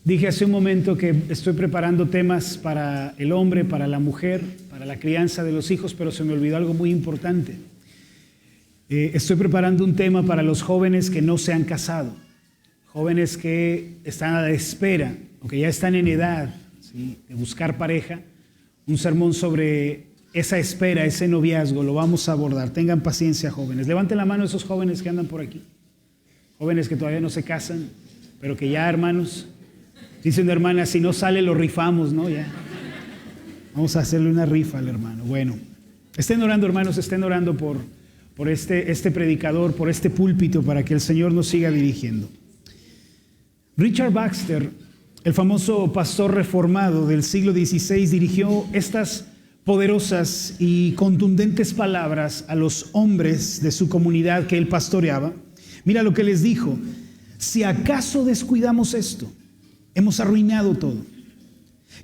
Dije hace un momento que estoy preparando temas para el hombre, para la mujer, para la crianza de los hijos, pero se me olvidó algo muy importante. Estoy preparando un tema para los jóvenes que no se han casado, jóvenes que están a la espera o que ya están en edad, ¿sí?, de buscar pareja. Un sermón sobre esa espera, ese noviazgo, lo vamos a abordar. Tengan paciencia, jóvenes. Levanten la mano esos jóvenes que andan por aquí. Jóvenes que todavía no se casan, pero que ya, hermanos, dice una hermana, si no sale lo rifamos, ¿no? Ya. Vamos a hacerle una rifa al hermano. Bueno, estén orando, hermanos, estén orando por este predicador, por este púlpito, para que el Señor nos siga dirigiendo. Richard Baxter, el famoso pastor reformado del siglo XVI, dirigió estas poderosas y contundentes palabras a los hombres de su comunidad que él pastoreaba. Mira lo que les dijo: si acaso descuidamos esto, hemos arruinado todo.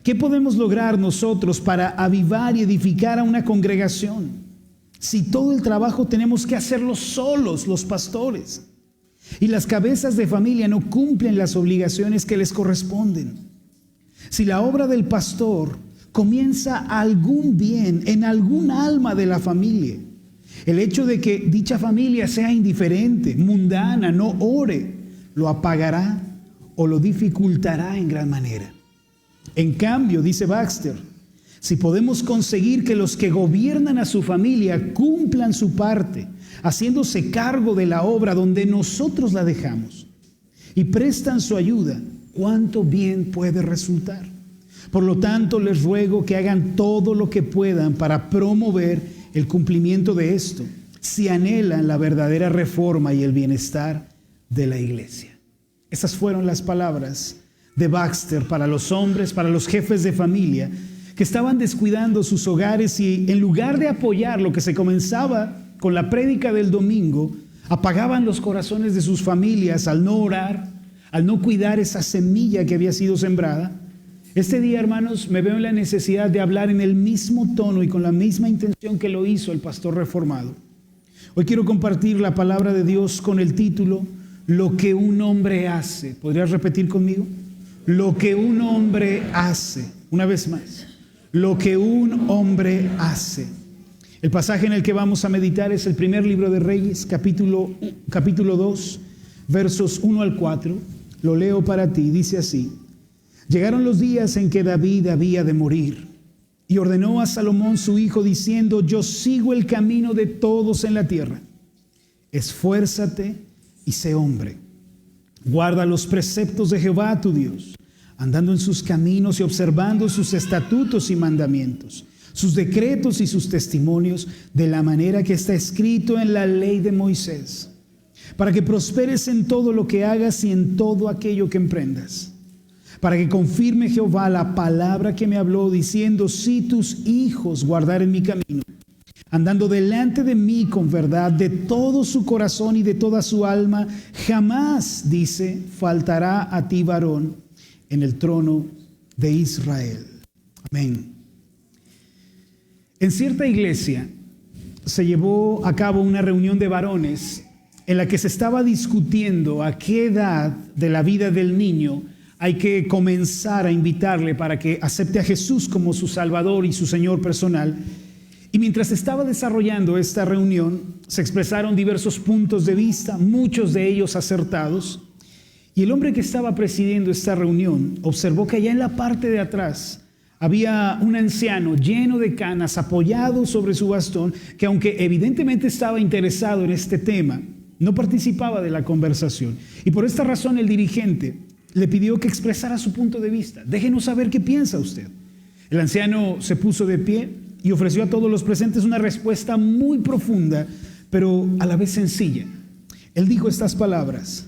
¿Qué podemos lograr nosotros para avivar y edificar a una congregación si todo el trabajo tenemos que hacerlo solos los pastores? Y las cabezas de familia no cumplen las obligaciones que les corresponden. Si la obra del pastor comienza algún bien en algún alma de la familia, el hecho de que dicha familia sea indiferente, mundana, no ore, lo apagará o lo dificultará en gran manera. En cambio, dice Baxter, si podemos conseguir que los que gobiernan a su familia cumplan su parte, haciéndose cargo de la obra donde nosotros la dejamos, y prestan su ayuda, cuánto bien puede resultar. Por lo tanto, les ruego que hagan todo lo que puedan para promover el cumplimiento de esto, si anhelan la verdadera reforma y el bienestar de la iglesia. Esas fueron las palabras de Baxter para los hombres, para los jefes de familia que estaban descuidando sus hogares y en lugar de apoyar lo que se comenzaba con la prédica del domingo, apagaban los corazones de sus familias al no orar, al no cuidar esa semilla que había sido sembrada. Este día, hermanos, me veo en la necesidad de hablar en el mismo tono y con la misma intención que lo hizo el pastor reformado. Hoy quiero compartir la palabra de Dios con el título Lo que un hombre hace. ¿Podrías repetir conmigo? Lo que un hombre hace. Una vez más. Lo que un hombre hace. El pasaje en el que vamos a meditar es el primer libro de Reyes, capítulo 2, versos 1 al 4. Lo leo para ti. Dice así: Llegaron los días en que David había de morir, y ordenó a Salomón su hijo diciendo: yo sigo el camino de todos en la tierra. Esfuérzate y sé hombre. Guarda los preceptos de Jehová tu Dios, andando en sus caminos y observando sus estatutos y mandamientos, sus decretos y sus testimonios, de la manera que está escrito en la ley de Moisés, para que prosperes en todo lo que hagas y en todo aquello que emprendas. Para que confirme Jehová la palabra que me habló, diciendo: si tus hijos guardaren mi camino, andando delante de mí con verdad de todo su corazón y de toda su alma, jamás, dice, faltará a ti varón en el trono de Israel. Amén. En cierta iglesia se llevó a cabo una reunión de varones en la que se estaba discutiendo a qué edad de la vida del niño hay que comenzar a invitarle para que acepte a Jesús como su Salvador y su Señor personal. Y mientras estaba desarrollando esta reunión, se expresaron diversos puntos de vista, muchos de ellos acertados. Y el hombre que estaba presidiendo esta reunión observó que allá en la parte de atrás había un anciano lleno de canas, apoyado sobre su bastón, que aunque evidentemente estaba interesado en este tema, no participaba de la conversación. Y por esta razón el dirigente le pidió que expresara su punto de vista. Déjenos saber qué piensa usted. El anciano se puso de pie y ofreció a todos los presentes una respuesta muy profunda, pero a la vez sencilla. Él dijo estas palabras: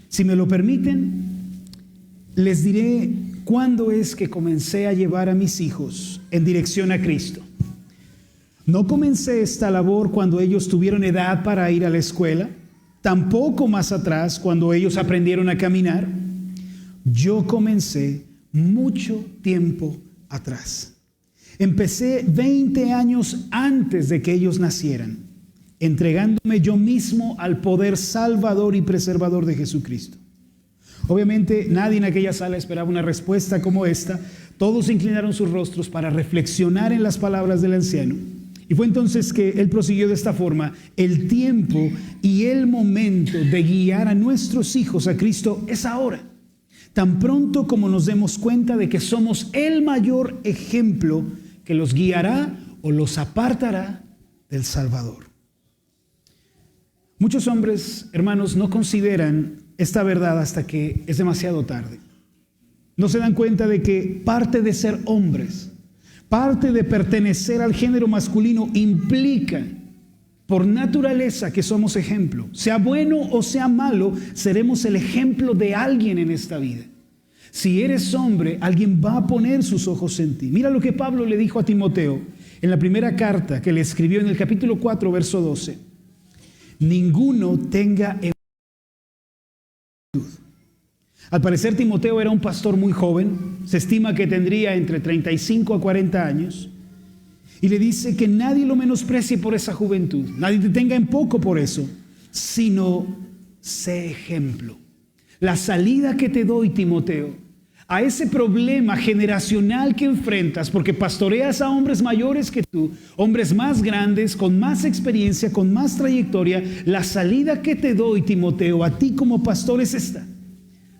si me lo permiten, les diré cuándo es que comencé a llevar a mis hijos en dirección a Cristo. No comencé esta labor cuando ellos tuvieron edad para ir a la escuela, tampoco más atrás cuando ellos aprendieron a caminar. Yo comencé mucho tiempo atrás. Empecé 20 años antes de que ellos nacieran, entregándome yo mismo al poder salvador y preservador de Jesucristo. Obviamente nadie en aquella sala esperaba una respuesta como esta. Todos inclinaron sus rostros para reflexionar en las palabras del anciano. Y fue entonces que él prosiguió de esta forma: el tiempo y el momento de guiar a nuestros hijos a Cristo es ahora. Tan pronto como nos demos cuenta de que somos el mayor ejemplo que los guiará o los apartará del Salvador. Muchos hombres, hermanos, no consideran esta verdad hasta que es demasiado tarde. No se dan cuenta de que parte de ser hombres, parte de pertenecer al género masculino implica por naturaleza que somos ejemplo. Sea bueno o sea malo, seremos el ejemplo de alguien en esta vida. Si eres hombre, alguien va a poner sus ojos en ti. Mira lo que Pablo le dijo a Timoteo en la primera carta que le escribió en el capítulo 4, verso 12. Ninguno tenga envidia. Al parecer Timoteo era un pastor muy joven, se estima que tendría entre 35 a 40 años, y le dice que nadie lo menosprecie por esa juventud, nadie te tenga en poco por eso, sino sé ejemplo. La salida que te doy, Timoteo, a ese problema generacional que enfrentas, porque pastoreas a hombres mayores que tú, hombres más grandes, con más experiencia, con más trayectoria, la salida que te doy, Timoteo, a ti como pastor es esta: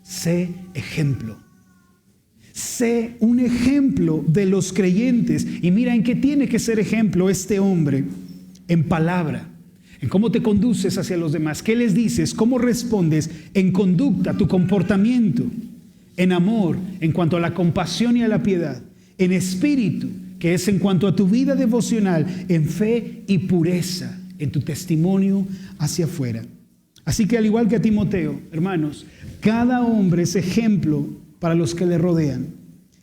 sé ejemplo. Sé un ejemplo de los creyentes. Y mira en qué tiene que ser ejemplo este hombre: en palabra, en cómo te conduces hacia los demás, qué les dices, cómo respondes, en conducta, tu comportamiento, en amor, en cuanto a la compasión y a la piedad, en espíritu, que es en cuanto a tu vida devocional, en fe y pureza, en tu testimonio hacia afuera. Así que al igual que a Timoteo, hermanos, cada hombre es ejemplo para los que le rodean.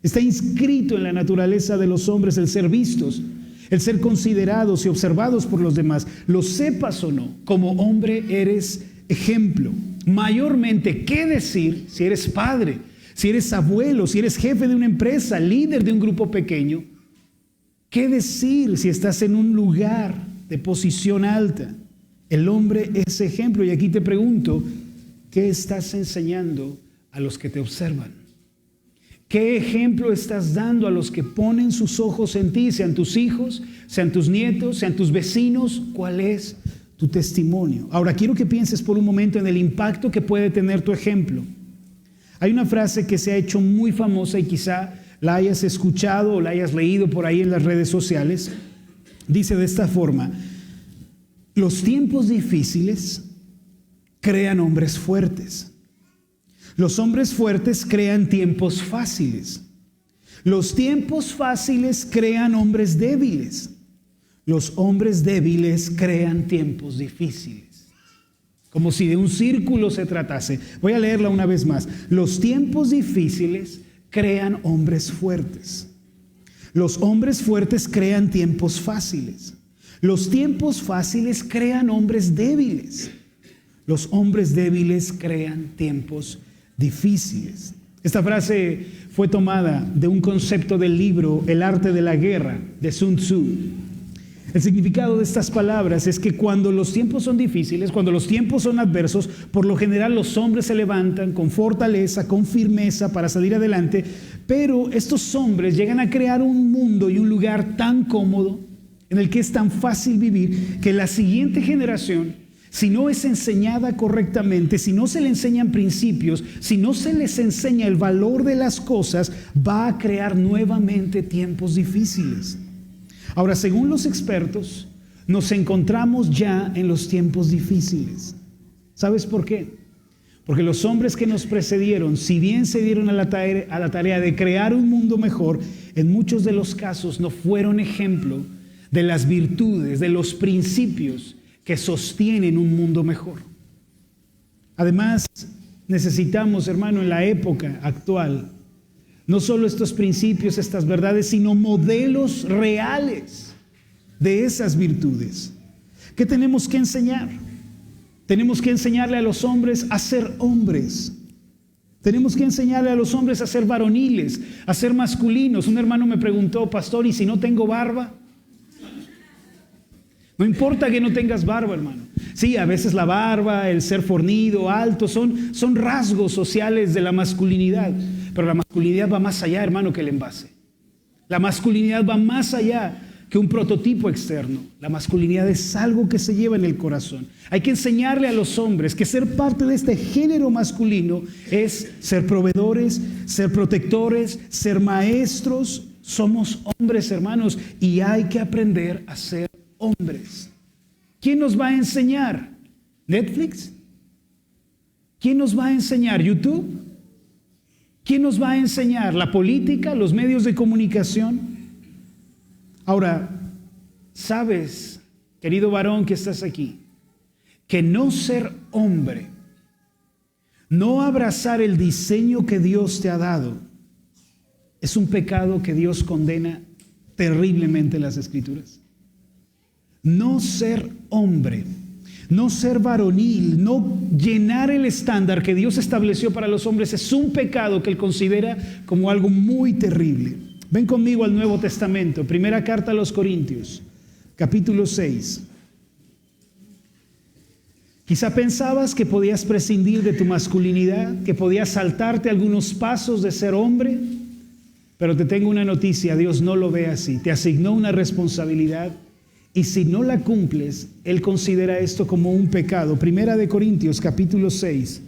Está inscrito en la naturaleza de los hombres el ser vistos, el ser considerados y observados por los demás. Lo sepas o no, como hombre eres ejemplo. Mayormente, ¿qué decir si eres padre, si eres abuelo, si eres jefe de una empresa, líder de un grupo pequeño? ¿Qué decir si estás en un lugar de posición alta? El hombre es ejemplo. Y aquí te pregunto, ¿qué estás enseñando a los que te observan? ¿Qué ejemplo estás dando a los que ponen sus ojos en ti? Sean tus hijos, sean tus nietos, sean tus vecinos. ¿Cuál es tu testimonio? Ahora quiero que pienses por un momento en el impacto que puede tener tu ejemplo. Hay una frase que se ha hecho muy famosa y quizá la hayas escuchado o la hayas leído por ahí en las redes sociales. Dice de esta forma: los tiempos difíciles crean hombres fuertes. Los hombres fuertes crean tiempos fáciles. Los tiempos fáciles crean hombres débiles. Los hombres débiles crean tiempos difíciles. Como si de un círculo se tratase. Voy a leerla una vez más. Los tiempos difíciles crean hombres fuertes. Los hombres fuertes crean tiempos fáciles. Los tiempos fáciles crean hombres débiles. Los hombres débiles crean tiempos difíciles. Esta frase fue tomada de un concepto del libro El arte de la guerra de Sun Tzu. El significado de estas palabras es que cuando los tiempos son difíciles, cuando los tiempos son adversos, por lo general los hombres se levantan con fortaleza, con firmeza para salir adelante, pero estos hombres llegan a crear un mundo y un lugar tan cómodo en el que es tan fácil vivir que la siguiente generación, si no es enseñada correctamente, si no se le enseñan principios, si no se les enseña el valor de las cosas, va a crear nuevamente tiempos difíciles. Ahora, según los expertos, nos encontramos ya en los tiempos difíciles. ¿Sabes por qué? Porque los hombres que nos precedieron, si bien se dieron a la tarea de crear un mundo mejor, en muchos de los casos no fueron ejemplo de las virtudes, de los principios que sostienen un mundo mejor. Además, necesitamos, hermano, en la época actual, no solo estos principios, estas verdades, sino modelos reales de esas virtudes. ¿Qué tenemos que enseñar? Tenemos que enseñarle a los hombres a ser hombres. Tenemos que enseñarle a los hombres a ser varoniles, a ser masculinos. Un hermano me preguntó: pastor, ¿y si no tengo barba? No importa que no tengas barba, hermano. Sí, a veces la barba, el ser fornido, alto, son rasgos sociales de la masculinidad. Pero la masculinidad va más allá, hermano, que el envase. La masculinidad va más allá que un prototipo externo. La masculinidad es algo que se lleva en el corazón. Hay que enseñarle a los hombres que ser parte de este género masculino es ser proveedores, ser protectores, ser maestros. Somos hombres, hermanos, y hay que aprender a ser hombres. ¿Quién nos va a enseñar? ¿Netflix? ¿Quién nos va a enseñar? ¿YouTube? ¿Quién nos va a enseñar? ¿La política? ¿Los medios de comunicación? Ahora, sabes, querido varón que estás aquí, que no ser hombre, no abrazar el diseño que Dios te ha dado, es un pecado que Dios condena terriblemente en las Escrituras. No ser hombre, no ser varonil, no llenar el estándar que Dios estableció para los hombres es un pecado que Él considera como algo muy terrible. Ven conmigo al Nuevo Testamento, primera carta a los Corintios, capítulo 6. Quizá pensabas que podías prescindir de tu masculinidad, que podías saltarte algunos pasos de ser hombre, pero te tengo una noticia, Dios no lo ve así. Te asignó una responsabilidad y si no la cumples, Él considera esto como un pecado. Primera de Corintios, capítulo 6.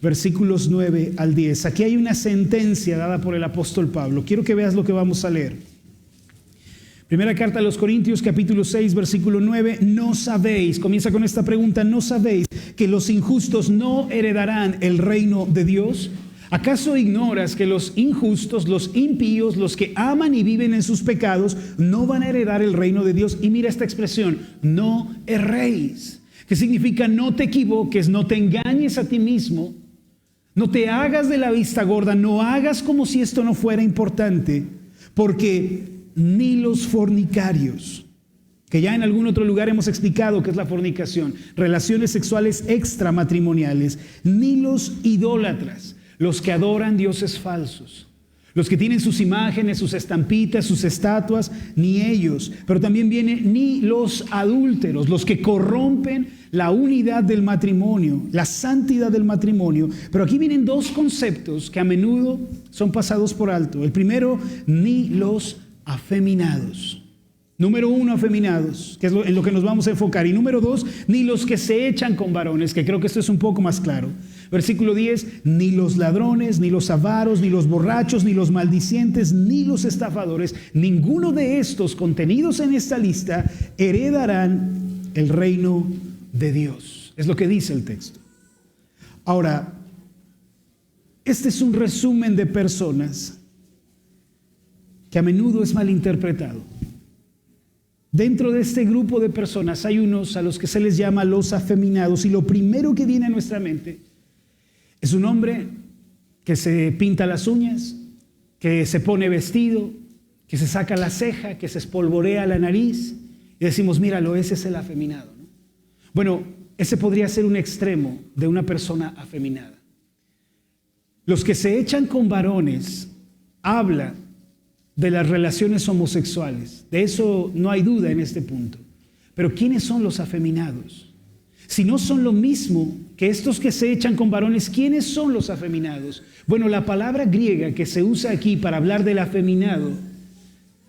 Versículos 9 al 10. Aquí hay una sentencia dada por el apóstol Pablo. Quiero que veas lo que vamos a leer. Primera carta a los Corintios, capítulo 6, versículo 9. No sabéis, comienza con esta pregunta, ¿no sabéis que los injustos no heredarán el reino de Dios? ¿Acaso ignoras que los injustos, los impíos, los que aman y viven en sus pecados, no van a heredar el reino de Dios? Y mira esta expresión, no erréis, que significa no te equivoques, no te engañes a ti mismo. No te hagas de la vista gorda, no hagas como si esto no fuera importante, porque ni los fornicarios, que ya en algún otro lugar hemos explicado qué es la fornicación, relaciones sexuales extramatrimoniales, ni los idólatras, los que adoran dioses falsos, los que tienen sus imágenes, sus estampitas, sus estatuas, ni ellos, pero también viene ni los adúlteros, los que corrompen la unidad del matrimonio, la santidad del matrimonio. Pero aquí vienen dos conceptos que a menudo son pasados por alto. El primero, ni los afeminados. Número uno, afeminados, que es en lo que nos vamos a enfocar. Y número dos, ni los que se echan con varones, que creo que esto es un poco más claro. Versículo 10, ni los ladrones, ni los avaros, ni los borrachos, ni los maldicientes, ni los estafadores, ninguno de estos contenidos en esta lista heredarán el reino de Dios. Es lo que dice el texto. Ahora, este es un resumen de personas que a menudo es malinterpretado. Dentro de este grupo de personas hay unos a los que se les llama los afeminados, y lo primero que viene a nuestra mente es un hombre que se pinta las uñas, que se pone vestido, que se saca la ceja, que se espolvorea la nariz, y decimos, míralo, ese es el afeminado, ¿no? Bueno, ese podría ser un extremo de una persona afeminada. Los que se echan con varones habla de las relaciones homosexuales. De eso no hay duda en este punto. Pero ¿quiénes son los afeminados? Si no son lo mismo que estos que se echan con varones, ¿quiénes son los afeminados? Bueno, la palabra griega que se usa aquí para hablar del afeminado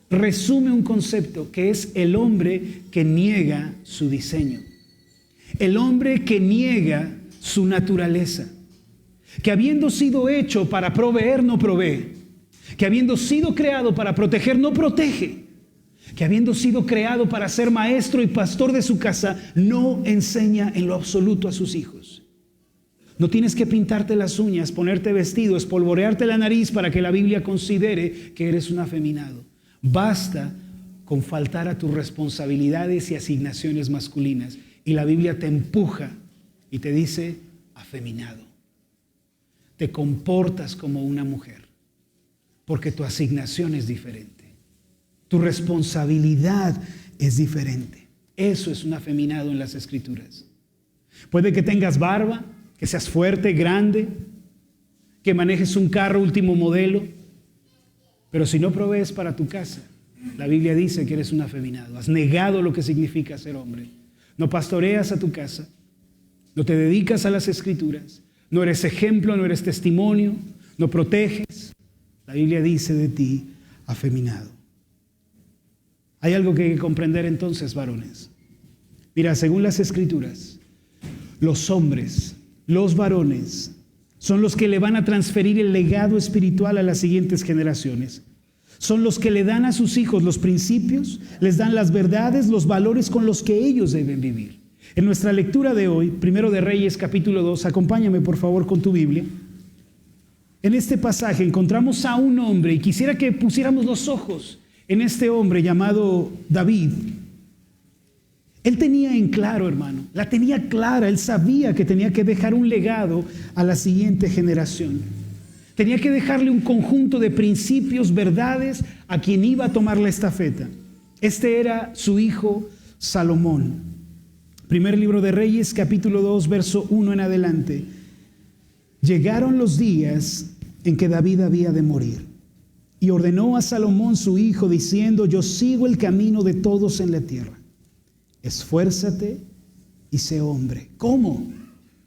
resume un concepto que es el hombre que niega su diseño. El hombre que niega su naturaleza. Que habiendo sido hecho para proveer, no provee. Que habiendo sido creado para proteger, no protege. Que habiendo sido creado para ser maestro y pastor de su casa, no enseña en lo absoluto a sus hijos. No tienes que pintarte las uñas, ponerte vestido, espolvorearte la nariz para que la Biblia considere que eres un afeminado. Basta con faltar a tus responsabilidades y asignaciones masculinas. Y la Biblia te empuja y te dice, afeminado. Te comportas como una mujer, porque tu asignación es diferente. Tu responsabilidad es diferente. Eso es un afeminado en las Escrituras. Puede que tengas barba, que seas fuerte, grande, que manejes un carro último modelo, pero si no provees para tu casa, la Biblia dice que eres un afeminado. Has negado lo que significa ser hombre. No pastoreas a tu casa, no te dedicas a las Escrituras, no eres ejemplo, no eres testimonio, no proteges, la Biblia dice de ti, afeminado. Hay algo que hay que comprender entonces, varones. Mira, según las Escrituras, los hombres, los varones, son los que le van a transferir el legado espiritual a las siguientes generaciones. Son los que le dan a sus hijos los principios, les dan las verdades, los valores con los que ellos deben vivir. En nuestra lectura de hoy, Primero de Reyes, capítulo 2, acompáñame por favor con tu Biblia. En este pasaje encontramos a un hombre, y quisiera que pusiéramos los ojos en este hombre llamado David. Él tenía en claro, hermano, la tenía clara, él sabía que tenía que dejar un legado a la siguiente generación. Tenía que dejarle un conjunto de principios, verdades, a quien iba a tomar la estafeta. Este era su hijo Salomón. Primer libro de Reyes, capítulo 2, verso 1 en adelante. Llegaron los días en que David había de morir, y ordenó a Salomón su hijo, diciendo: yo sigo el camino de todos en la tierra. Esfuérzate y sé hombre. ¿Cómo?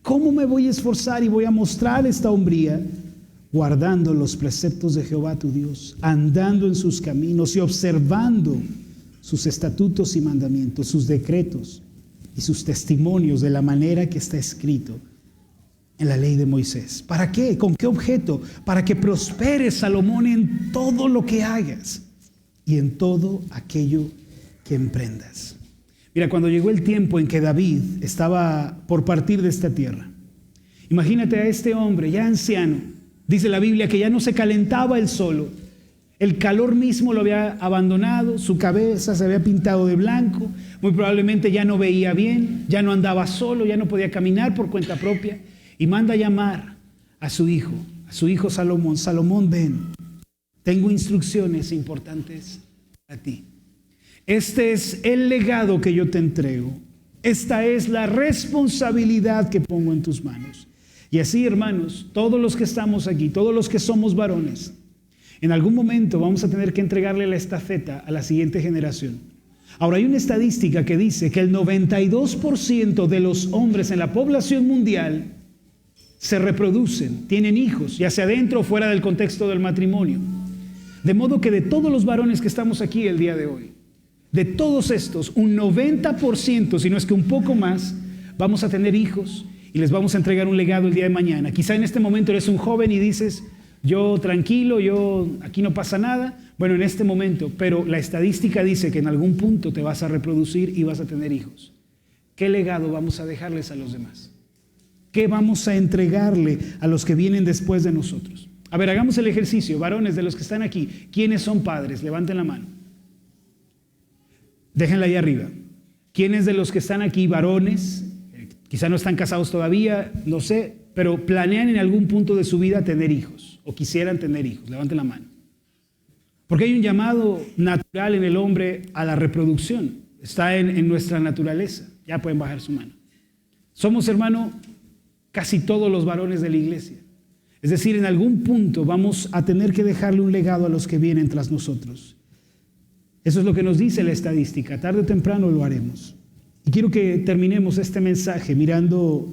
¿Cómo me voy a esforzar y voy a mostrar esta hombría? Guardando los preceptos de Jehová tu Dios, andando en sus caminos y observando sus estatutos y mandamientos, sus decretos y sus testimonios de la manera que está escrito en la ley de Moisés. ¿Para qué? ¿Con qué objeto? Para que prosperes, Salomón, en todo lo que hagas y en todo aquello que emprendas. Mira, cuando llegó el tiempo en que David estaba por partir de esta tierra, imagínate a este hombre ya anciano. Dice la Biblia que ya no se calentaba él solo. El calor mismo lo había abandonado, su cabeza se había pintado de blanco, muy probablemente ya no veía bien, ya no andaba solo, ya no podía caminar por cuenta propia, y manda a llamar a su hijo Salomón. Salomón, ven, tengo instrucciones importantes a ti. Este es el legado que yo te entrego. Esta es la responsabilidad que pongo en tus manos. Y así, hermanos, todos los que estamos aquí, todos los que somos varones, en algún momento vamos a tener que entregarle la estafeta a la siguiente generación. Ahora, hay una estadística que dice que el 92% de los hombres en la población mundial se reproducen, tienen hijos, ya sea dentro o fuera del contexto del matrimonio. De modo que de todos los varones que estamos aquí el día de hoy, de todos estos, un 90%, si no es que un poco más, vamos a tener hijos y les vamos a entregar un legado el día de mañana. Quizá en este momento eres un joven y dices: yo tranquilo, aquí no pasa nada. Bueno, en este momento, pero la estadística dice que en algún punto te vas a reproducir y vas a tener hijos. ¿Qué legado vamos a dejarles a los demás? ¿Qué vamos a entregarle a los que vienen después de nosotros? A ver, hagamos el ejercicio. Varones, de los que están aquí, ¿quiénes son padres? Levanten la mano. Déjenla ahí arriba. ¿Quiénes de los que están aquí, varones, quizá no están casados todavía, no sé, pero planean en algún punto de su vida tener hijos o quisieran tener hijos? Levanten la mano. Porque hay un llamado natural en el hombre a la reproducción. Está en nuestra naturaleza. Ya pueden bajar su mano. Somos, hermano, casi todos los varones de la iglesia. Es decir, en algún punto vamos a tener que dejarle un legado a los que vienen tras nosotros. Eso es lo que nos dice la estadística. Tarde o temprano lo haremos. Y quiero que terminemos este mensaje mirando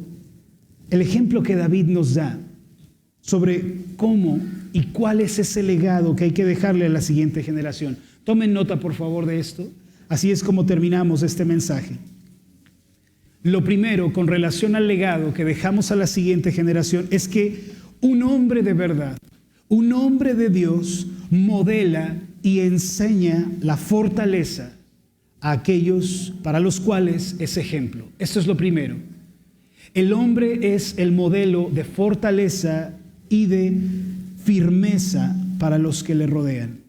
el ejemplo que David nos da sobre cómo y cuál es ese legado que hay que dejarle a la siguiente generación. Tomen nota, por favor, de esto. Así es como terminamos este mensaje. Lo primero, con relación al legado que dejamos a la siguiente generación, es que un hombre de verdad, un hombre de Dios, modela y enseña la fortaleza a aquellos para los cuales es ejemplo. Esto es lo primero. El hombre es el modelo de fortaleza y de firmeza para los que le rodean.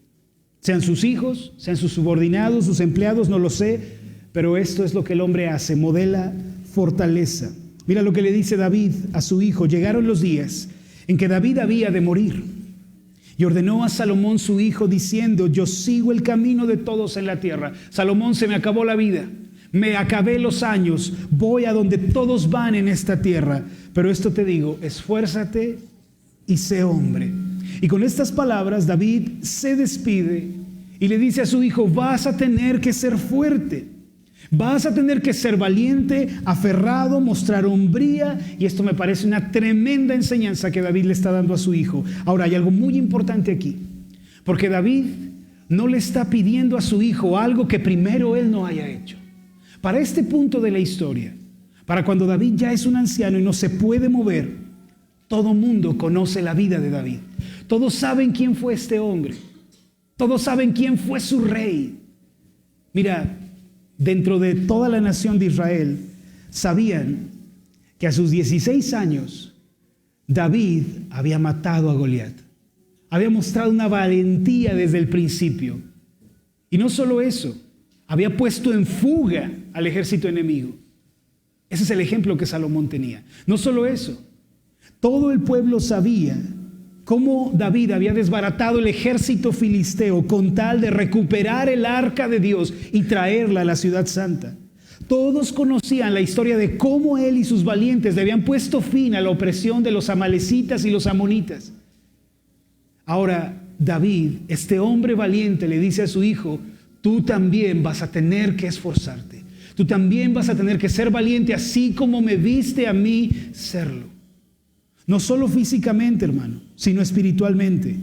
Sean sus hijos, sean sus subordinados, sus empleados, no lo sé, pero esto es lo que el hombre hace, modela fortaleza. Mira lo que le dice David a su hijo. Llegaron los días en que David había de morir, y ordenó a Salomón su hijo, diciendo: yo sigo el camino de todos en la tierra. Salomón, se me acabó la vida, me acabé los años, voy a donde todos van en esta tierra, pero esto te digo: esfuérzate y sé hombre. Y con estas palabras David se despide y le dice a su hijo: vas a tener que ser fuerte, Vas a tener que ser valiente, aferrado, mostrar hombría, y esto me parece una tremenda enseñanza que David le está dando a su hijo. Ahora, hay algo muy importante aquí, porque David no le está pidiendo a su hijo algo que primero él no haya hecho. Para este punto de la historia, para cuando David ya es un anciano y no se puede mover, todo mundo conoce la vida de David. Todos saben quién fue este hombre. Todos saben quién fue su rey. Mira, dentro de toda la nación de Israel, sabían que a sus 16 años, David había matado a Goliat. Había mostrado una valentía desde el principio. Y no solo eso, había puesto en fuga al ejército enemigo. Ese es el ejemplo que Salomón tenía. No solo eso, todo el pueblo sabía cómo David había desbaratado el ejército filisteo con tal de recuperar el arca de Dios y traerla a la ciudad santa. Todos conocían la historia de cómo él y sus valientes le habían puesto fin a la opresión de los amalecitas y los amonitas. Ahora David, este hombre valiente, le dice a su hijo: tú también vas a tener que esforzarte. Tú también vas a tener que ser valiente, así como me viste a mí serlo. No solo físicamente, hermano, sino espiritualmente.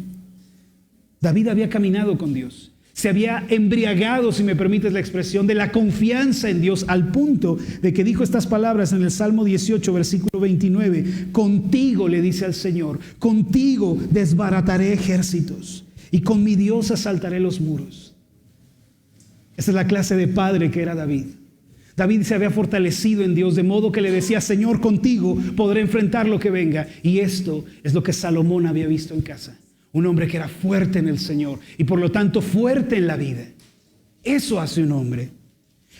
David había caminado con Dios. Se había embriagado, si me permites la expresión, de la confianza en Dios, al punto de que dijo estas palabras en el Salmo 18, versículo 29. Contigo, le dice al Señor, contigo desbarataré ejércitos y con mi Dios asaltaré los muros. Esa es la clase de padre que era David. David se había fortalecido en Dios, de modo que le decía: Señor, contigo podré enfrentar lo que venga. Y esto es lo que Salomón había visto en casa. Un hombre que era fuerte en el Señor y por lo tanto fuerte en la vida. Eso hace un hombre.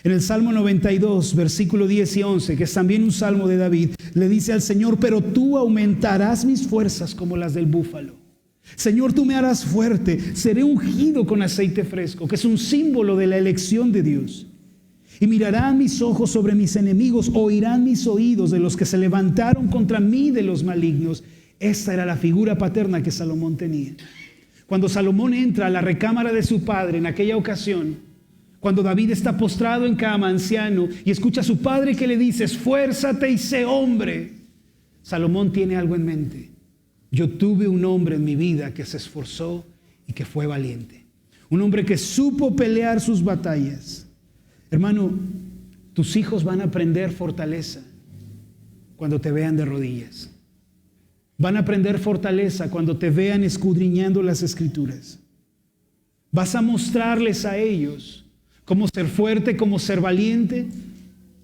En el Salmo 92, versículo 10 y 11, que es también un salmo de David, le dice al Señor: pero tú aumentarás mis fuerzas como las del búfalo. Señor, tú me harás fuerte, seré ungido con aceite fresco, que es un símbolo de la elección de Dios. Y mirarán mis ojos sobre mis enemigos, oirán mis oídos de los que se levantaron contra mí, de los malignos. Esta era la figura paterna que Salomón tenía. Cuando Salomón entra a la recámara de su padre en aquella ocasión, cuando David está postrado en cama, anciano, y escucha a su padre que le dice: esfuérzate y sé hombre, Salomón tiene algo en mente. Yo tuve un hombre en mi vida que se esforzó y que fue valiente. Un hombre que supo pelear sus batallas. Hermano, tus hijos van a aprender fortaleza cuando te vean de rodillas. Van a aprender fortaleza cuando te vean escudriñando las Escrituras. Vas a mostrarles a ellos cómo ser fuerte, cómo ser valiente,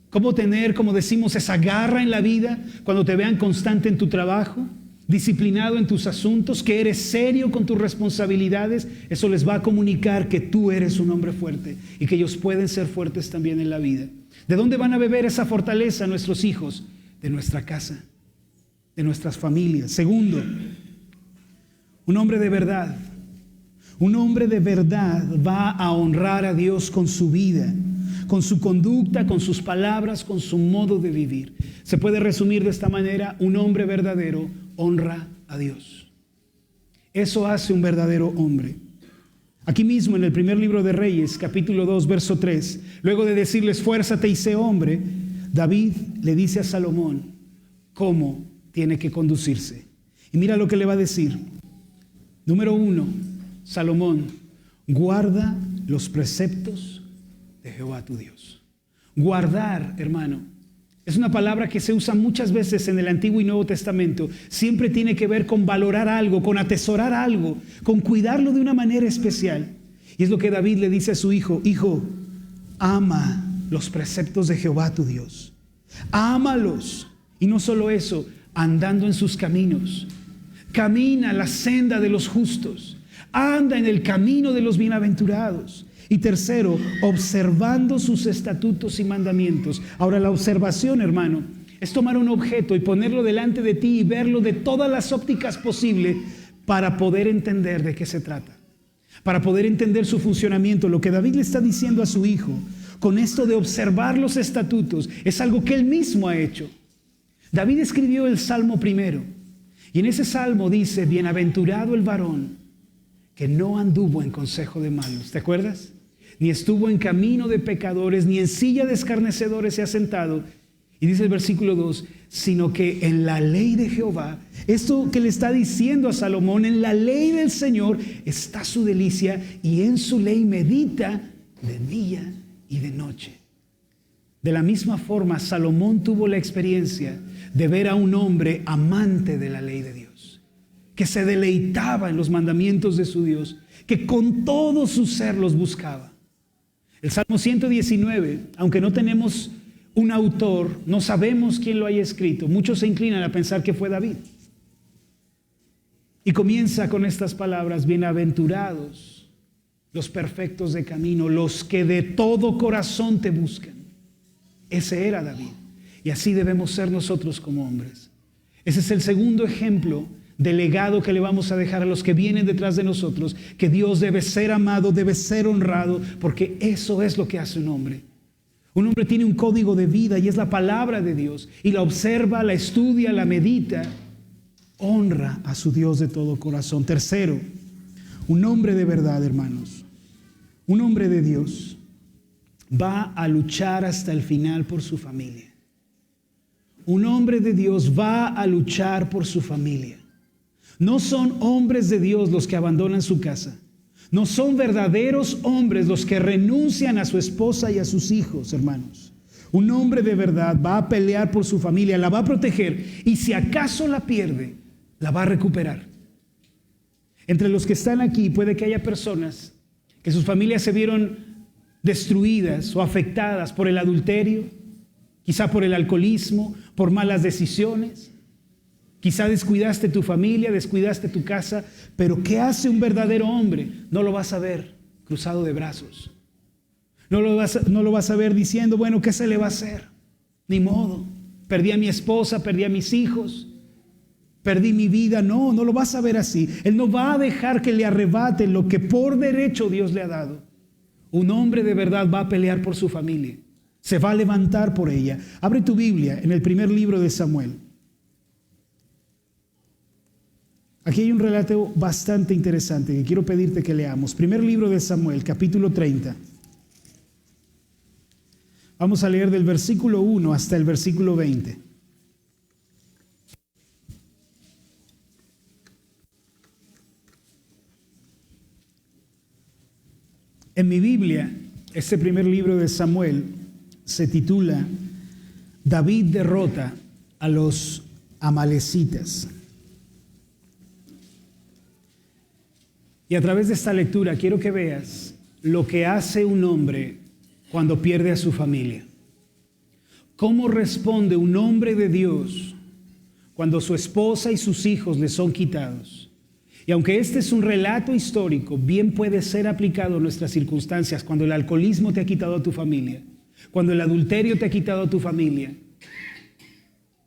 cómo tener, como decimos, esa garra en la vida cuando te vean constante en tu trabajo, disciplinado en tus asuntos, que eres serio con tus responsabilidades. Eso les va a comunicar que tú eres un hombre fuerte y que ellos pueden ser fuertes también en la vida. ¿De dónde van a beber esa fortaleza nuestros hijos? De nuestra casa, de nuestras familias. Segundo, un hombre de verdad. Un hombre de verdad va a honrar a Dios con su vida, con su conducta, con sus palabras, con su modo de vivir. Se puede resumir de esta manera: un hombre verdadero honra a Dios. Eso hace un verdadero hombre. Aquí mismo en el primer libro de Reyes, capítulo 2, verso 3, luego de decirle: esfuérzate y sé hombre, David le dice a Salomón cómo tiene que conducirse. Y mira lo que le va a decir. Número 1, Salomón: guarda los preceptos de Jehová tu Dios. Guardar, hermano, es una palabra que se usa muchas veces en el Antiguo y Nuevo Testamento. Siempre tiene que ver con valorar algo, con atesorar algo, con cuidarlo de una manera especial. Y es lo que David le dice a su hijo: hijo, ama los preceptos de Jehová tu Dios. Ámalos. Y no solo eso, andando en sus caminos. Camina la senda de los justos. Anda en el camino de los bienaventurados. Y tercero, observando sus estatutos y mandamientos. Ahora, la observación, hermano, es tomar un objeto y ponerlo delante de ti y verlo de todas las ópticas posibles para poder entender de qué se trata, para poder entender su funcionamiento. Lo que David le está diciendo a su hijo con esto de observar los estatutos es algo que él mismo ha hecho. David escribió el Salmo primero, y en ese salmo dice: bienaventurado el varón que no anduvo en consejo de malos. ¿Te acuerdas? ni estuvo en camino de pecadores, ni en silla de escarnecedores se ha sentado. Y dice el versículo 2, sino que en la ley de Jehová, esto que le está diciendo a Salomón, en la ley del Señor está su delicia, y en su ley medita de día y de noche. De la misma forma, Salomón tuvo la experiencia de ver a un hombre amante de la ley de Dios, que se deleitaba en los mandamientos de su Dios, que con todo su ser los buscaba. El Salmo 119, aunque no tenemos un autor, no sabemos quién lo haya escrito, muchos se inclinan a pensar que fue David. Y comienza con estas palabras: bienaventurados los perfectos de camino, los que de todo corazón te buscan. Ese era David. Y así debemos ser nosotros como hombres. Ese es el segundo ejemplo del legado que le vamos a dejar a los que vienen detrás de nosotros, que Dios debe ser amado, debe ser honrado, porque eso es lo que hace un hombre. Un hombre tiene un código de vida y es la palabra de Dios, y la observa, la estudia, la medita, honra a su Dios de todo corazón. Tercero, un hombre de verdad, hermanos, un hombre de Dios va a luchar hasta el final por su familia. Un hombre de Dios va a luchar por su familia. No son hombres de Dios los que abandonan su casa. No son verdaderos hombres los que renuncian a su esposa y a sus hijos, hermanos. Un hombre de verdad va a pelear por su familia, la va a proteger, y si acaso la pierde, la va a recuperar. Entre los que están aquí puede que haya personas que sus familias se vieron destruidas o afectadas por el adulterio, quizá por el alcoholismo, por malas decisiones. Quizá descuidaste tu familia, descuidaste tu casa, pero ¿qué hace un verdadero hombre? No lo vas a ver cruzado de brazos. No lo vas a ver diciendo, bueno, ¿qué se le va a hacer? Ni modo. Perdí a mi esposa, perdí a mis hijos, perdí mi vida. No, no lo vas a ver así. Él no va a dejar que le arrebaten lo que por derecho Dios le ha dado. Un hombre de verdad va a pelear por su familia. Se va a levantar por ella. Abre tu Biblia en el primer libro de Samuel. Aquí hay un relato bastante interesante que quiero pedirte que leamos. Primer libro de Samuel, capítulo 30. Vamos a leer del versículo 1 hasta el versículo 20. En mi Biblia, este primer libro de Samuel se titula David derrota a los amalecitas. Y a través de esta lectura quiero que veas lo que hace un hombre cuando pierde a su familia. ¿Cómo responde un hombre de Dios cuando su esposa y sus hijos le son quitados? Y aunque este es un relato histórico, bien puede ser aplicado a nuestras circunstancias cuando el alcoholismo te ha quitado a tu familia, cuando el adulterio te ha quitado a tu familia.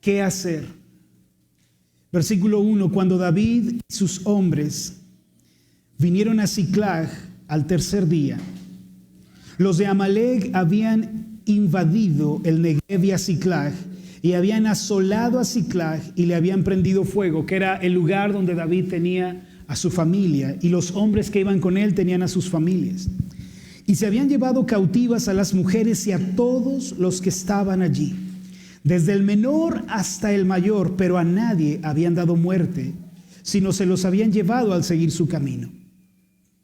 ¿Qué hacer? Versículo 1, cuando David y sus hombres vinieron a Siclag al tercer día, los de Amalec habían invadido el Negev y a Siclag, y habían asolado a Siclag y le habían prendido fuego, que era el lugar donde David tenía a su familia, y los hombres que iban con él tenían a sus familias. Y se habían llevado cautivas a las mujeres y a todos los que estaban allí, desde el menor hasta el mayor, pero a nadie habían dado muerte, sino se los habían llevado al seguir su camino.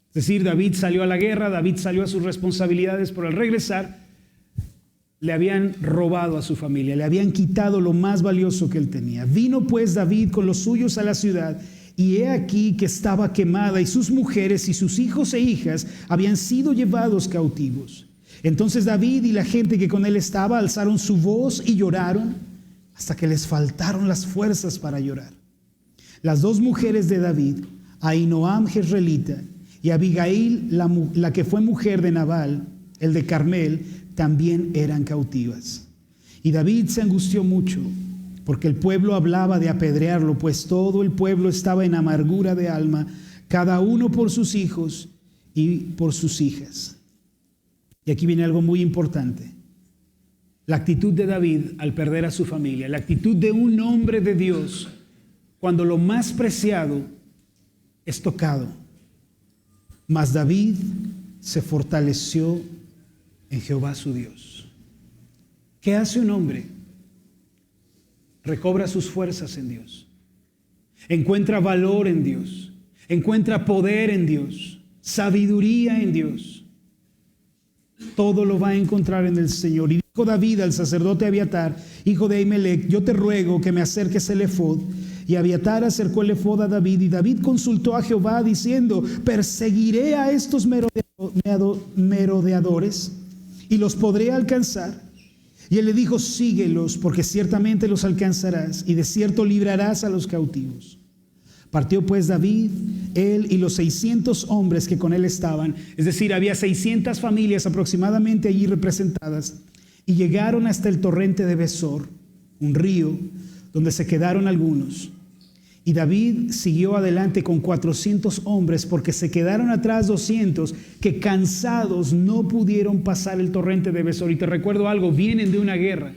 Es decir, David salió a la guerra, David salió a sus responsabilidades, pero al regresar le habían robado a su familia, le habían quitado lo más valioso que él tenía. Vino pues David con los suyos a la ciudad, y he aquí que estaba quemada, y sus mujeres y sus hijos e hijas habían sido llevados cautivos. Entonces David y la gente que con él estaba alzaron su voz y lloraron hasta que les faltaron las fuerzas para llorar. Las dos mujeres de David, Ahinoam jezreelita y Abigail, la que fue mujer de Nabal, el de Carmel, también eran cautivas. Y David se angustió mucho, porque el pueblo hablaba de apedrearlo, pues todo el pueblo estaba en amargura de alma, cada uno por sus hijos y por sus hijas. Y aquí viene algo muy importante. La actitud de David al perder a su familia, la actitud de un hombre de Dios cuando lo más preciado es tocado. Mas David se fortaleció en Jehová su Dios. ¿Qué hace un hombre? Recobra sus fuerzas en Dios. Encuentra valor en Dios. Encuentra poder en Dios. Sabiduría en Dios. Todo lo va a encontrar en el Señor. Y dijo David al sacerdote Abiatar, hijo de Ahimelech: yo te ruego que me acerques el efod. Y Abiatar acercó el efod a David, y David consultó a Jehová diciendo: perseguiré a estos merodeadores y los podré alcanzar. Y él le dijo: síguelos, porque ciertamente los alcanzarás, y de cierto librarás a los cautivos. Partió pues David, él y los 600 hombres que con él estaban, es decir, había 600 familias aproximadamente allí representadas, y llegaron hasta el torrente de Besor, un río, donde se quedaron algunos. Y David siguió adelante con 400 hombres, porque se quedaron atrás 200 que cansados no pudieron pasar el torrente de Besor. Y te recuerdo algo: vienen de una guerra,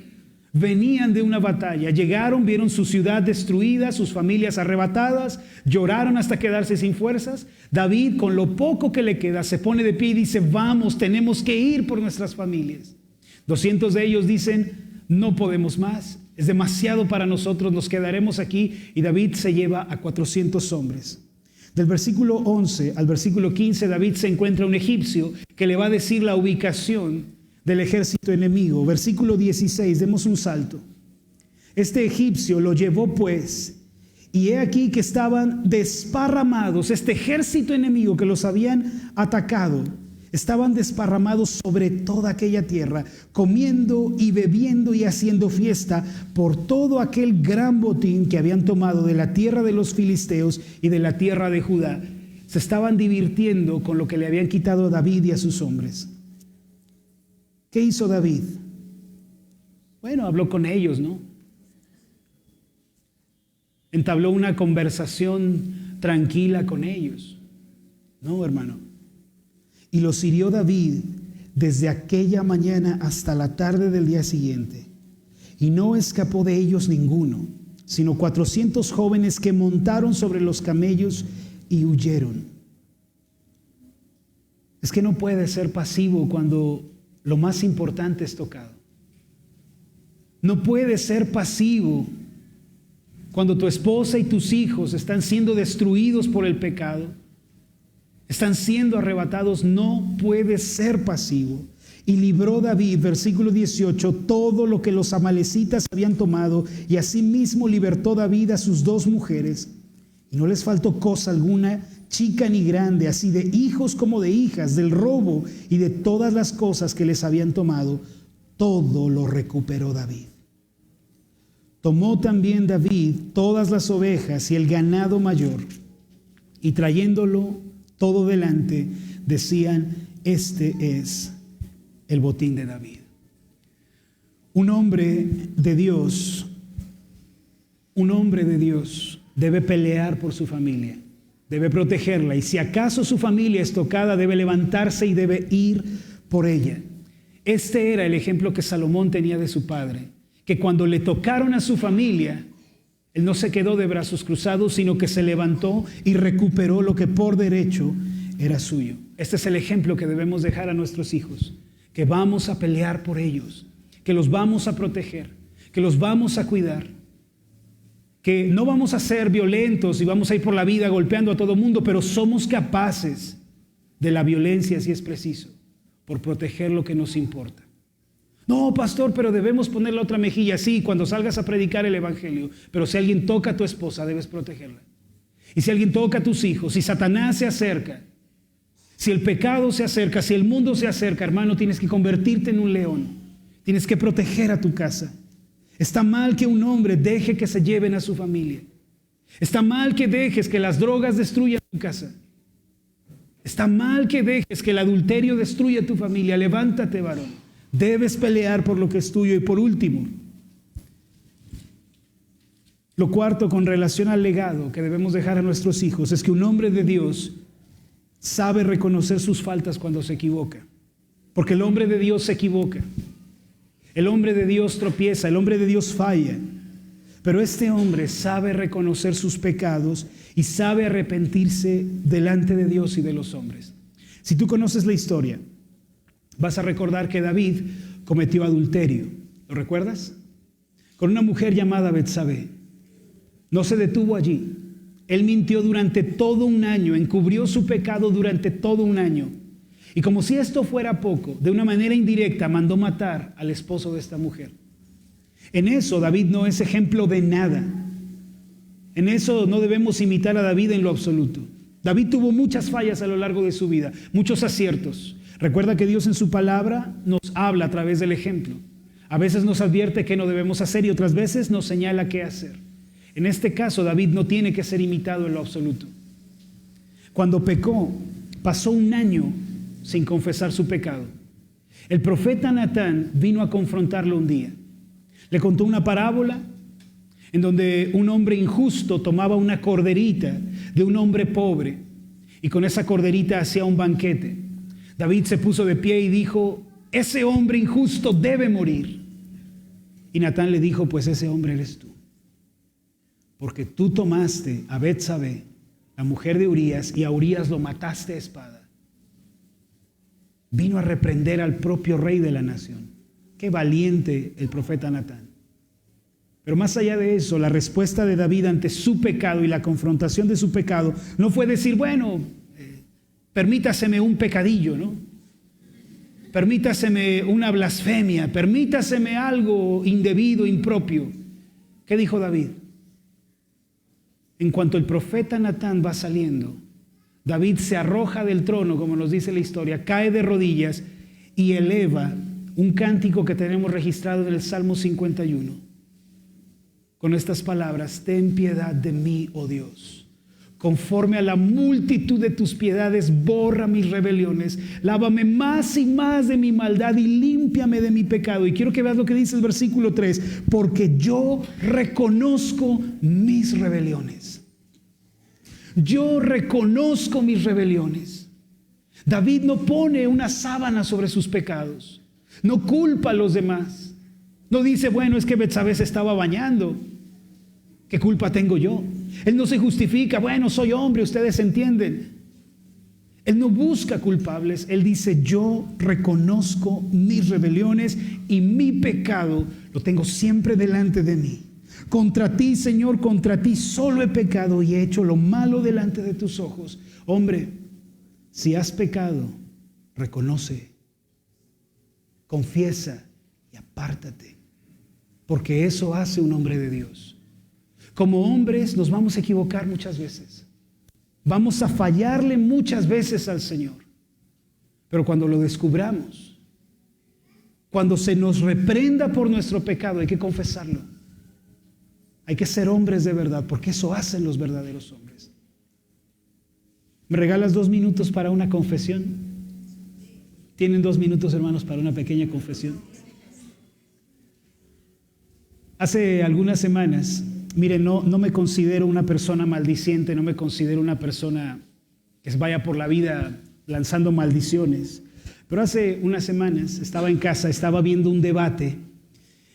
venían de una batalla, llegaron, vieron su ciudad destruida, sus familias arrebatadas, lloraron hasta quedarse sin fuerzas. David, con lo poco que le queda, se pone de pie y dice: vamos, tenemos que ir por nuestras familias. 200 de ellos dicen: no podemos más, es demasiado para nosotros, nos quedaremos aquí. Y David se lleva a 400 hombres. Del versículo 11 al versículo 15, David se encuentra un egipcio que le va a decir la ubicación del ejército enemigo. Versículo 16, demos un salto. Este egipcio lo llevó pues, y he aquí que estaban desparramados, este ejército enemigo que los habían atacado, estaban desparramados sobre toda aquella tierra, comiendo y bebiendo y haciendo fiesta por todo aquel gran botín que habían tomado de la tierra de los filisteos y de la tierra de Judá. Se estaban divirtiendo con lo que le habían quitado a David y a sus hombres. ¿Qué hizo David? Bueno, habló con ellos, ¿no? Entabló una conversación tranquila con ellos. No, hermano. Y los hirió David desde aquella mañana hasta la tarde del día siguiente. Y no escapó de ellos ninguno, sino 400 jóvenes que montaron sobre los camellos y huyeron. Es que no puedes ser pasivo cuando lo más importante es tocado. No puedes ser pasivo cuando tu esposa y tus hijos están siendo destruidos por el pecado, están siendo arrebatados. No puedes ser pasivo. Y libró David, versículo 18, todo lo que los amalecitas habían tomado, y asimismo libertó David a sus 2 mujeres. Y no les faltó cosa alguna, chica ni grande, así de hijos como de hijas, del robo y de todas las cosas que les habían tomado. Todo lo recuperó David. Tomó también David todas las ovejas y el ganado mayor, y trayéndolo todo delante, decían: este es el botín de David. Un hombre de Dios debe pelear por su familia, debe protegerla, y si acaso su familia es tocada, debe levantarse y debe ir por ella. Este era el ejemplo que Salomón tenía de su padre, que cuando le tocaron a su familia, él no se quedó de brazos cruzados, sino que se levantó y recuperó lo que por derecho era suyo. Este es el ejemplo que debemos dejar a nuestros hijos, que vamos a pelear por ellos, que los vamos a proteger, que los vamos a cuidar, que no vamos a ser violentos y vamos a ir por la vida golpeando a todo mundo, pero somos capaces de la violencia si es preciso, por proteger lo que nos importa. No, pastor, pero debemos poner la otra mejilla. Sí, cuando salgas a predicar el evangelio, pero si alguien toca a tu esposa, debes protegerla. Y si alguien toca a tus hijos, si Satanás se acerca, si el pecado se acerca, si el mundo se acerca, hermano, tienes que convertirte en un león. Tienes que proteger a tu casa. Está mal que un hombre deje que se lleven a su familia. Está mal que dejes que las drogas destruyan tu casa. Está mal que dejes que el adulterio destruya tu familia. Levántate, varón. Debes pelear por lo que es tuyo. Y por último, lo cuarto con relación al legado que debemos dejar a nuestros hijos es que un hombre de Dios sabe reconocer sus faltas cuando se equivoca. Porque el hombre de Dios se equivoca. El hombre de Dios tropieza, el hombre de Dios falla. Pero este hombre sabe reconocer sus pecados y sabe arrepentirse delante de Dios y de los hombres. Si tú conoces la historia, vas a recordar que David cometió adulterio. ¿Lo recuerdas? Con una mujer llamada Betsabé. No se detuvo allí. Él mintió durante todo un año, encubrió su pecado durante todo un año. Y como si esto fuera poco, de una manera indirecta mandó matar al esposo de esta mujer. En eso David no es ejemplo de nada. En eso no debemos imitar a David en lo absoluto. David tuvo muchas fallas a lo largo de su vida, muchos aciertos. Recuerda que Dios en su palabra nos habla a través del ejemplo. A veces nos advierte qué no debemos hacer y otras veces nos señala qué hacer. En este caso, David no tiene que ser imitado en lo absoluto. Cuando pecó, pasó un año sin confesar su pecado. El profeta Natán vino a confrontarlo un día. Le contó una parábola en donde un hombre injusto tomaba una corderita de un hombre pobre y con esa corderita hacía un banquete. David se puso de pie y dijo: ese hombre injusto debe morir. Y Natán le dijo: pues ese hombre eres tú, porque tú tomaste a Betsabé, la mujer de Urías, y a Urías lo mataste a espada. Vino a reprender al propio rey de la nación. Qué valiente el profeta Natán. Pero más allá de eso, la respuesta de David ante su pecado y la confrontación de su pecado no fue decir: bueno, permítaseme un pecadillo, ¿no? Permítaseme una blasfemia, permítaseme algo indebido, impropio. ¿Qué dijo David? En cuanto el profeta Natán va saliendo, David se arroja del trono, como nos dice la historia, cae de rodillas y eleva un cántico que tenemos registrado en el Salmo 51. Con estas palabras: ten piedad de mí, oh Dios. Conforme a la multitud de tus piedades, borra mis rebeliones. Lávame más y más de mi maldad y límpiame de mi pecado. Y quiero que veas lo que dice el versículo 3. Porque yo reconozco mis rebeliones. Yo reconozco mis rebeliones. David no pone una sábana sobre sus pecados. No culpa a los demás. No dice: bueno, es que Betsabé se estaba bañando. ¿Qué culpa tengo yo? Él no se justifica: bueno, soy hombre, ustedes entienden. Él no busca culpables. Él dice: yo reconozco mis rebeliones y mi pecado lo tengo siempre delante de mí. Contra ti, Señor, contra ti solo he pecado y he hecho lo malo delante de tus ojos. Hombre, si has pecado, reconoce, confiesa y apártate, porque eso hace un hombre de Dios. Como hombres nos vamos a equivocar muchas veces. Vamos a fallarle muchas veces al Señor. Pero cuando lo descubramos, cuando se nos reprenda por nuestro pecado, hay que confesarlo. Hay que ser hombres de verdad, porque eso hacen los verdaderos hombres. ¿Me regalas 2 minutos para una confesión? ¿Tienen 2 minutos, hermanos, para una pequeña confesión? Hace algunas semanas, miren, no me considero una persona maldiciente, no me considero una persona que vaya por la vida lanzando maldiciones. Pero hace unas semanas estaba en casa, estaba viendo un debate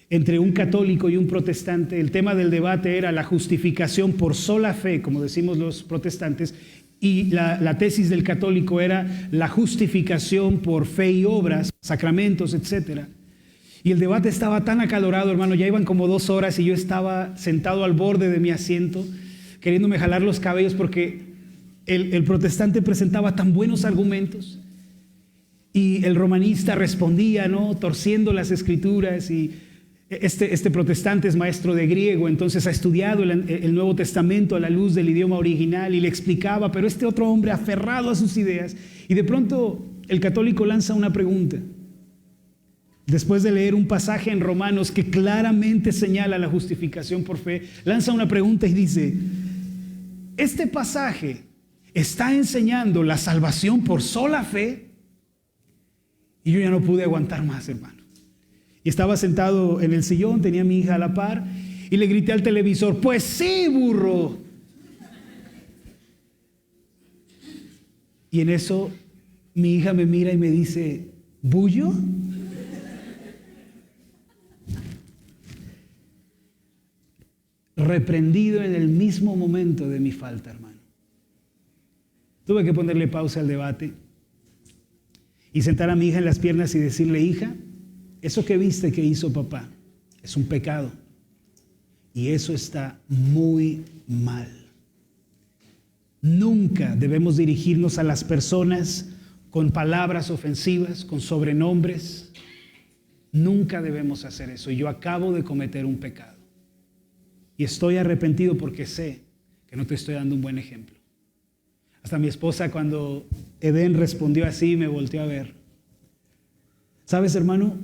entre un católico y un protestante. El tema del debate era la justificación por sola fe, como decimos los protestantes, y la tesis del católico era la justificación por fe y obras, sacramentos, etcétera. Y el debate estaba tan acalorado, hermano, ya iban como 2 horas y yo estaba sentado al borde de mi asiento, queriéndome jalar los cabellos porque el protestante presentaba tan buenos argumentos y el romanista respondía, ¿no?, torciendo las escrituras. Y este protestante es maestro de griego, entonces ha estudiado el Nuevo Testamento a la luz del idioma original y le explicaba, pero este otro hombre aferrado a sus ideas. Y de pronto el católico lanza una pregunta. Después de leer un pasaje en Romanos que claramente señala la justificación por fe, lanza una pregunta y dice: ¿este pasaje está enseñando la salvación por sola fe? Y yo ya no pude aguantar más, hermano. Y estaba sentado en el sillón, tenía a mi hija a la par, y le grité al televisor: ¡pues sí, burro! Y en eso mi hija me mira y me dice: ¿bullo? Reprendido en el mismo momento de mi falta, hermano. Tuve que ponerle pausa al debate. y sentar a mi hija en las piernas y decirle: hija, eso que viste que hizo papá es un pecado y eso está muy mal. Nunca debemos dirigirnos a las personas con palabras ofensivas, con sobrenombres. Nunca debemos hacer eso. Y yo acabo de cometer un pecado y estoy arrepentido porque sé que no te estoy dando un buen ejemplo. Hasta mi esposa, cuando Eden respondió así, me volteó a ver. ¿Sabes, hermano?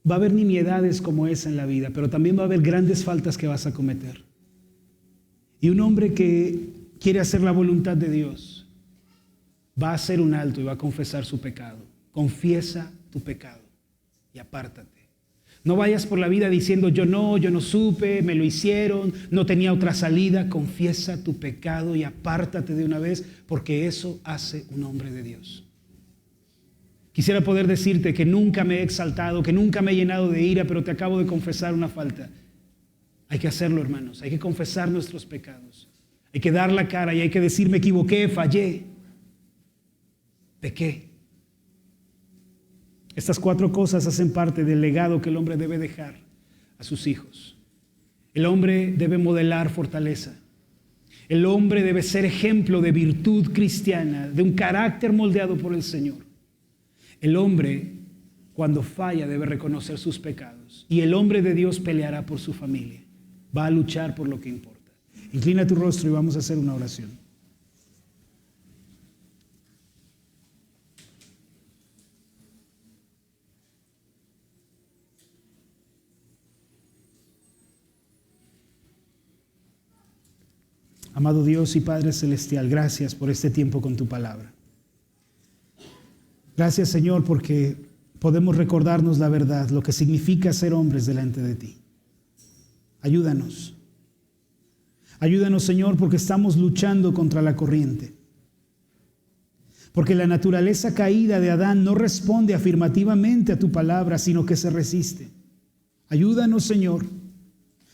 Va a haber nimiedades como esa en la vida, pero también va a haber grandes faltas que vas a cometer. Y un hombre que quiere hacer la voluntad de Dios va a hacer un alto y va a confesar su pecado. Confiesa tu pecado y apártate. No vayas por la vida diciendo: yo no supe, me lo hicieron, no tenía otra salida. Confiesa tu pecado y apártate de una vez, porque eso hace un hombre de Dios. Quisiera poder decirte que nunca me he exaltado, que nunca me he llenado de ira, pero te acabo de confesar una falta. Hay que hacerlo, hermanos. Hay que confesar nuestros pecados. Hay que dar la cara y hay que decir: me equivoqué, fallé, pequé. Estas 4 cosas hacen parte del legado que el hombre debe dejar a sus hijos. El hombre debe modelar fortaleza. El hombre debe ser ejemplo de virtud cristiana, de un carácter moldeado por el Señor. El hombre, cuando falla, debe reconocer sus pecados. Y el hombre de Dios peleará por su familia. Va a luchar por lo que importa. Inclina tu rostro y vamos a hacer una oración. Amado Dios y Padre Celestial, gracias por este tiempo con tu palabra. Gracias, Señor, porque podemos recordarnos la verdad, lo que significa ser hombres delante de ti. Ayúdanos. Ayúdanos, Señor, porque estamos luchando contra la corriente. Porque la naturaleza caída de Adán no responde afirmativamente a tu palabra, sino que se resiste. Ayúdanos, Señor,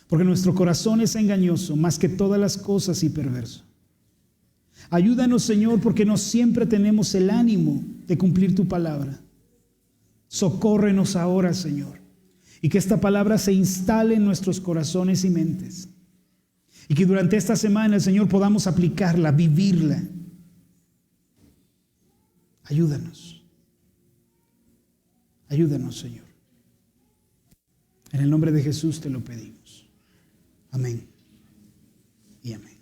porque nuestro corazón es engañoso más que todas las cosas y perverso. Ayúdanos, Señor, porque no siempre tenemos el ánimo de cumplir tu palabra. Socórrenos ahora, Señor, y que esta palabra se instale en nuestros corazones y mentes. Y que durante esta semana, Señor, podamos aplicarla, vivirla. Ayúdanos. Ayúdanos, Señor. En el nombre de Jesús te lo pedimos. Amén y amén.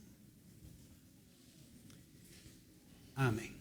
Amén.